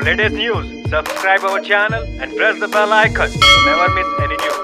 latest news, subscribe our channel and press the bell icon to never miss any news.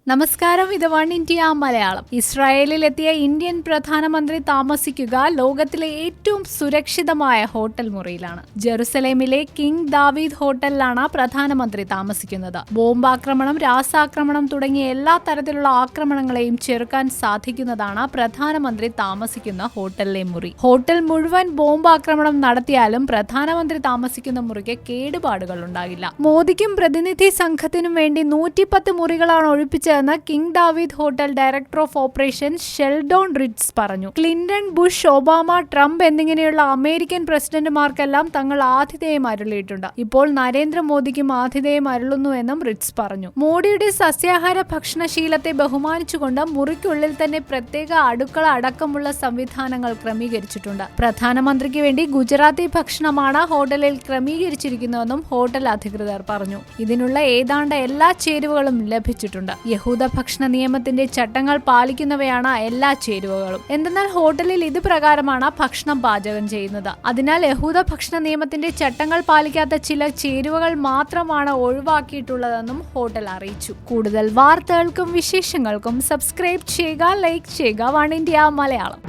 നമസ്കാരം, ഇത് one India Malayalam. ഇസ്രായേലിലെത്തിയ Indian പ്രധാനമന്ത്രി താമസിക്കുക ലോകത്തിലെ ഏറ്റവും സുരക്ഷിതമായ ഹോട്ടൽ മുറിയിലാണ്. ജെറുസലേമിലെ കിങ് ദാവീദ് ഹോട്ടലിലാണ് പ്രധാനമന്ത്രി താമസിക്കുന്നത്. ബോംബാക്രമണം, രാസാക്രമണം തുടങ്ങിയ എല്ലാ തരത്തിലുള്ള ആക്രമണങ്ങളെയും ചെറുക്കാൻ സാധിക്കുന്നതാണ് പ്രധാനമന്ത്രി താമസിക്കുന്ന ഹോട്ടലിലെ മുറി. ഹോട്ടൽ മുഴുവൻ ബോംബാക്രമണം നടത്തിയാലും പ്രധാനമന്ത്രി താമസിക്കുന്ന മുറിക്ക് കേടുപാടുകൾ ഉണ്ടാകില്ല. മോദിക്കും പ്രതിനിധി സംഘത്തിനും വേണ്ടി 110 മുറികളാണ് ഒഴിപ്പിച്ചതെന്ന് King David hotel director of operations Sheldon Ritz പറഞ്ഞു. ക്ലിന്റൺ, ബുഷ്, ഒബാമ, ട്രംപ് എന്നിങ്ങനെയുള്ള അമേരിക്കൻ പ്രസിഡന്റുമാർക്കെല്ലാം തങ്ങൾ ആതിഥേയം അരുളിയിട്ടുണ്ട്. ഇപ്പോൾ നരേന്ദ്രമോദിക്കും ആതിഥേയം അരുളുന്നുവെന്നും റിഡ്സ് പറഞ്ഞു. മോഡിയുടെ സസ്യാഹാര ഭക്ഷണശീലത്തെ ബഹുമാനിച്ചുകൊണ്ട് മുറിക്കുള്ളിൽ തന്നെ പ്രത്യേക അടുക്കള അടക്കമുള്ള സംവിധാനങ്ങൾ ക്രമീകരിച്ചിട്ടുണ്ട്. പ്രധാനമന്ത്രിക്ക് വേണ്ടി ഗുജറാത്തി ഭക്ഷണമാണ് ഹോട്ടലിൽ ക്രമീകരിച്ചിരിക്കുന്നതെന്നും ഹോട്ടൽ അധികൃതർ പറഞ്ഞു. ഇതിനുള്ള ഏതാണ്ട് എല്ലാ ചേരുവകളും ലഭിച്ചിട്ടുണ്ട്. യഹൂദ ഭക്ഷണ നിയമത്തിന്റെ ചട്ടങ്ങൾ പാലിക്കുന്നവയാണ് എല്ലാ ചേരുവകളും. എന്തെന്നാൽ ഹോട്ടലിൽ ഇത് പ്രകാരമാണ് ഭക്ഷണം പാചകം ചെയ്യുന്നത്. അതിനാൽ യഹൂദ ഭക്ഷണ നിയമത്തിന്റെ ചട്ടങ്ങൾ പാലിക്കാത്ത ചില ചേരുവകൾ മാത്രമാണ് ഒഴിവാക്കിയിട്ടുള്ളതെന്നും ഹോട്ടൽ അറിയിച്ചു. കൂടുതൽ വാർത്തകൾക്കും വിശേഷങ്ങൾക്കും സബ്സ്ക്രൈബ് ചെയ്യുക, ലൈക്ക് ചെയ്യുക വൺ ഇന്ത്യ മലയാളം.